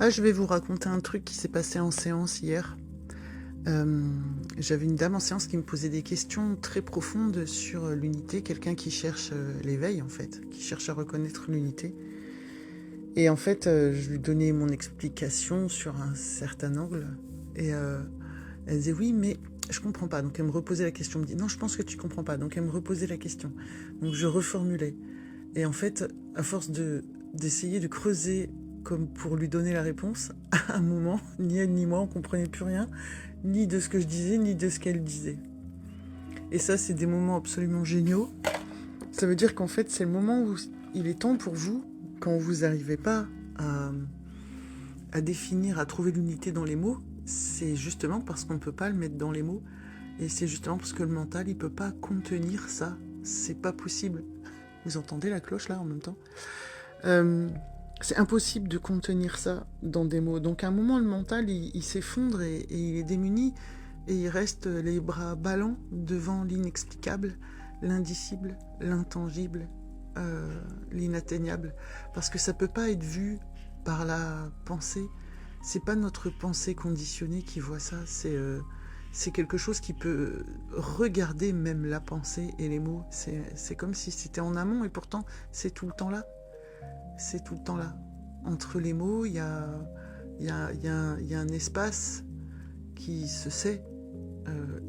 Ah, je vais vous raconter un truc qui s'est passé en séance hier. J'avais une dame en séance qui me posait des questions très profondes sur l'unité, quelqu'un qui cherche l'éveil en fait, qui cherche à reconnaître l'unité. Et en fait, je lui donnais mon explication sur un certain angle et elle disait oui, mais je comprends pas. Donc elle me reposait la question, elle me dit non, je pense que tu comprends pas. Donc elle me reposait la question. Donc je reformulais. Et en fait, à force d'essayer de creuser comme pour lui donner la réponse, à un moment, ni elle ni moi, on comprenait plus rien, ni de ce que je disais, ni de ce qu'elle disait. Et ça, c'est des moments absolument géniaux. Ça veut dire qu'en fait, c'est le moment où il est temps pour vous, quand vous n'arrivez pas à définir, à trouver l'unité dans les mots, c'est justement parce qu'on ne peut pas le mettre dans les mots. Et c'est justement parce que le mental, il ne peut pas contenir ça. C'est pas possible. Vous entendez la cloche là en même temps ? C'est impossible de contenir ça dans des mots. Donc à un moment, le mental, il s'effondre et il est démuni et il reste les bras ballants devant l'inexplicable, l'indicible, l'intangible, l'inatteignable. Parce que ça peut pas être vu par la pensée. C'est pas notre pensée conditionnée qui voit ça. C'est quelque chose qui peut regarder même la pensée et les mots. C'est comme si c'était en amont et pourtant c'est tout le temps là. C'est tout le temps là. Entre les mots, il y a un espace qui se sait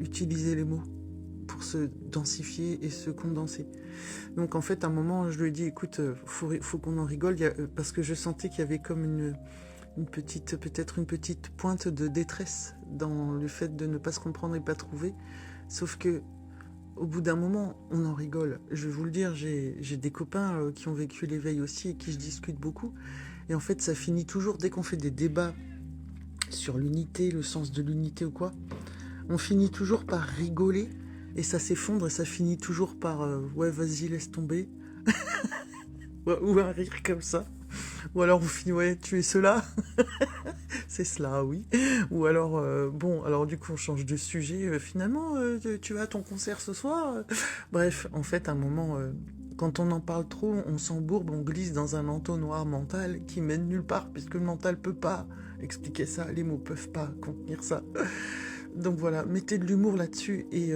utiliser les mots pour se densifier et se condenser. Donc en fait, à un moment, je lui ai dit, écoute, faut qu'on en rigole, parce que je sentais qu'il y avait comme peut-être une petite pointe de détresse dans le fait de ne pas se comprendre et pas trouver. Sauf que au bout d'un moment, on en rigole. Je vais vous le dire, j'ai des copains qui ont vécu l'éveil aussi et qui je discute beaucoup. Et en fait, ça finit toujours, dès qu'on fait des débats sur l'unité, le sens de l'unité ou quoi, on finit toujours par rigoler et ça s'effondre et ça finit toujours par ouais, vas-y, laisse tomber. Ou un rire comme ça. Ou alors on finit, ouais, tu es cela. C'est cela, oui. Ou alors, bon, alors du coup on change de sujet. Finalement, tu vas à ton concert ce soir. Bref, en fait, à un moment, quand on en parle trop, on s'embourbe, on glisse dans un entonnoir mental qui mène nulle part, puisque le mental peut pas expliquer ça, les mots peuvent pas contenir ça. Donc voilà, mettez de l'humour là-dessus et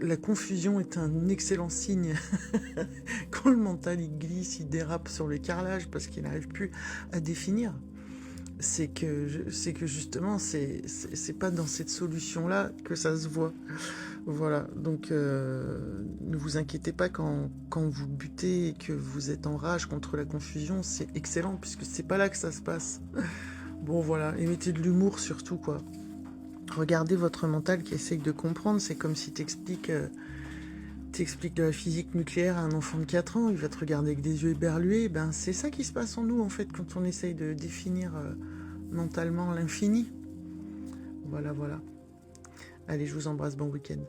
la confusion est un excellent signe. Quand le mental il glisse, il dérape sur le carrelage parce qu'il n'arrive plus à définir, c'est que justement c'est pas dans cette solution-là que ça se voit. Voilà, donc ne vous inquiétez pas quand vous butez et que vous êtes en rage contre la confusion, c'est excellent puisque c'est pas là que ça se passe. Bon voilà, et mettez de l'humour surtout quoi. Regardez votre mental qui essaye de comprendre, c'est comme si t'expliques de la physique nucléaire à un enfant de 4 ans, il va te regarder avec des yeux éberlués, ben c'est ça qui se passe en nous en fait quand on essaye de définir mentalement l'infini. Voilà. Allez, je vous embrasse, bon week-end.